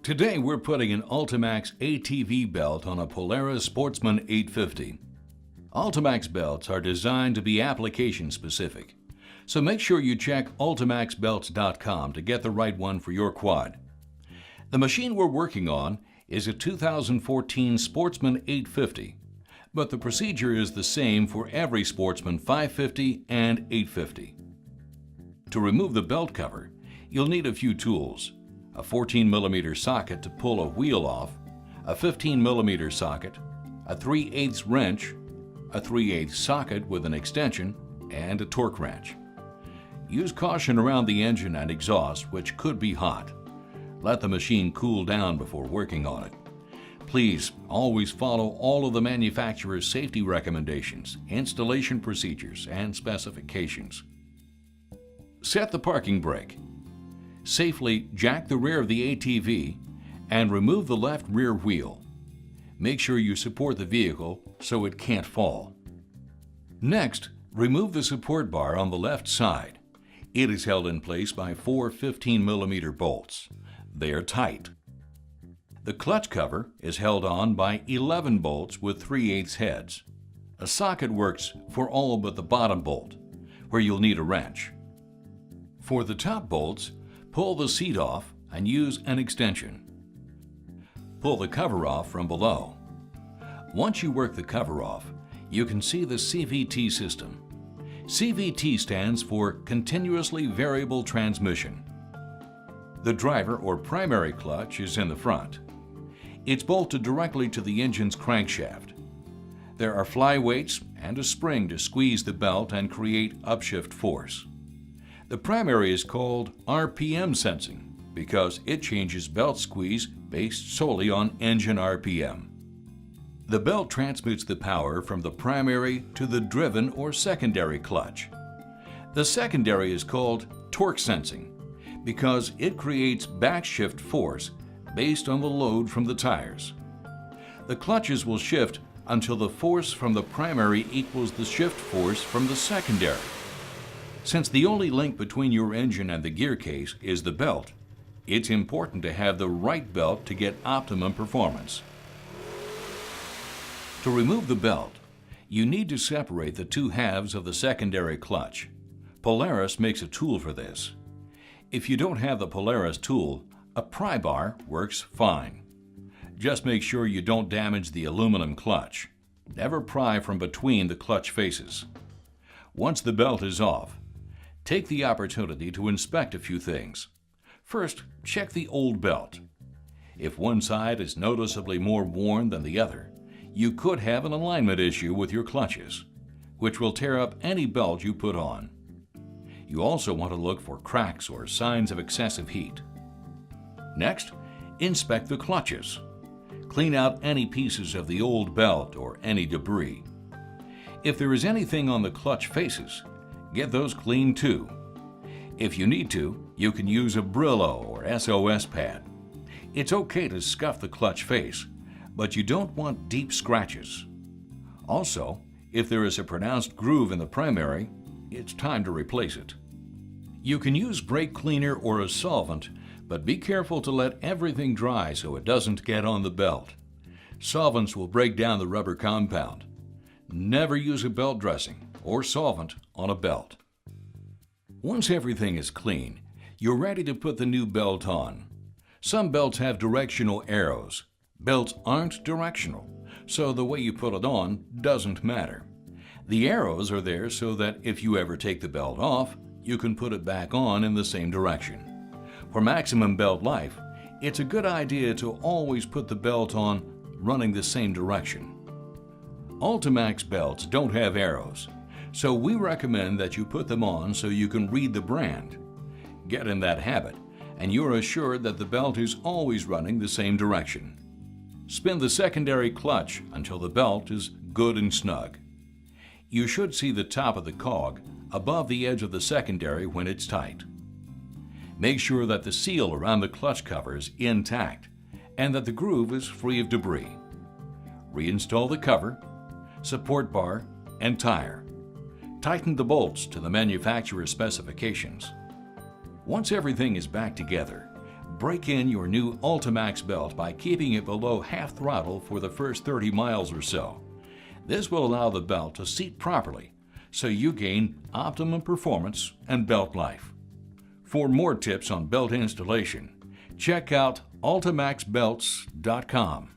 Today we're putting an Ultimax ATV belt on a Polaris Sportsman 850. Ultimax belts are designed to be application specific, so make sure you check ultimaxbelts.com to get the right one for your quad. The machine we're working on is a 2014 Sportsman 850, but the procedure is the same for every Sportsman 550 and 850. To remove the belt cover, you'll need a few tools: a 14mm socket to pull a wheel off, a 15mm socket, a 3/8 wrench, a 3/8 socket with an extension, and a torque wrench. Use caution around the engine and exhaust, which could be hot. Let the machine cool down before working on it. Please always follow all of the manufacturer's safety recommendations, installation procedures, and specifications. Set the parking brake. Safely jack the rear of the ATV and remove the left rear wheel. Make sure you support the vehicle so it can't fall. Next, remove the support bar on the left side. It is held in place by 4 15mm bolts. They are tight. The clutch cover is held on by 11 bolts with 3/8 heads. A socket works for all but the bottom bolt, where you'll need a wrench. For the top bolts, pull the seat off and use an extension. Pull the cover off from below. Once you work the cover off, you can see the CVT system. CVT stands for Continuously Variable Transmission. The driver or primary clutch is in the front. It's bolted directly to the engine's crankshaft. There are flyweights and a spring to squeeze the belt and create upshift force. The primary is called RPM sensing because it changes belt squeeze based solely on engine RPM. The belt transmits the power from the primary to the driven or secondary clutch. The secondary is called torque sensing because it creates backshift force based on the load from the tires. The clutches will shift until the force from the primary equals the shift force from the secondary. Since the only link between your engine and the gear case is the belt, it's important to have the right belt to get optimum performance. To remove the belt, you need to separate the two halves of the secondary clutch. Polaris makes a tool for this. If you don't have the Polaris tool, a pry bar works fine. Just make sure you don't damage the aluminum clutch. Never pry from between the clutch faces. Once the belt is off, take the opportunity to inspect a few things. First, check the old belt. If one side is noticeably more worn than the other, you could have an alignment issue with your clutches, which will tear up any belt you put on. You also want to look for cracks or signs of excessive heat. Next, inspect the clutches. Clean out any pieces of the old belt or any debris. If there is anything on the clutch faces, get those cleaned too. If you need to, you can use a Brillo or SOS pad. It's okay to scuff the clutch face, but you don't want deep scratches. Also, if there is a pronounced groove in the primary, it's time to replace it. You can use brake cleaner or a solvent, but be careful to let everything dry so it doesn't get on the belt. Solvents will break down the rubber compound. Never use a belt dressing or solvent on a belt. Once everything is clean, you're ready to put the new belt on. Some belts have directional arrows. Belts aren't directional, so the way you put it on doesn't matter. The arrows are there so that if you ever take the belt off, you can put it back on in the same direction. For maximum belt life, it's a good idea to always put the belt on running the same direction. Ultimax belts don't have arrows, so we recommend that you put them on so you can read the brand. Get in that habit, and you're assured that the belt is always running the same direction. Spin the secondary clutch until the belt is good and snug. You should see the top of the cog above the edge of the secondary when it's tight. Make sure that the seal around the clutch cover is intact and that the groove is free of debris. Reinstall the cover, support bar, and tire. Tighten the bolts to the manufacturer's specifications. Once everything is back together, break in your new Ultimax belt by keeping it below half throttle for the first 30 miles or so. This will allow the belt to seat properly, so you gain optimum performance and belt life. For more tips on belt installation, check out ultimaxbelts.com.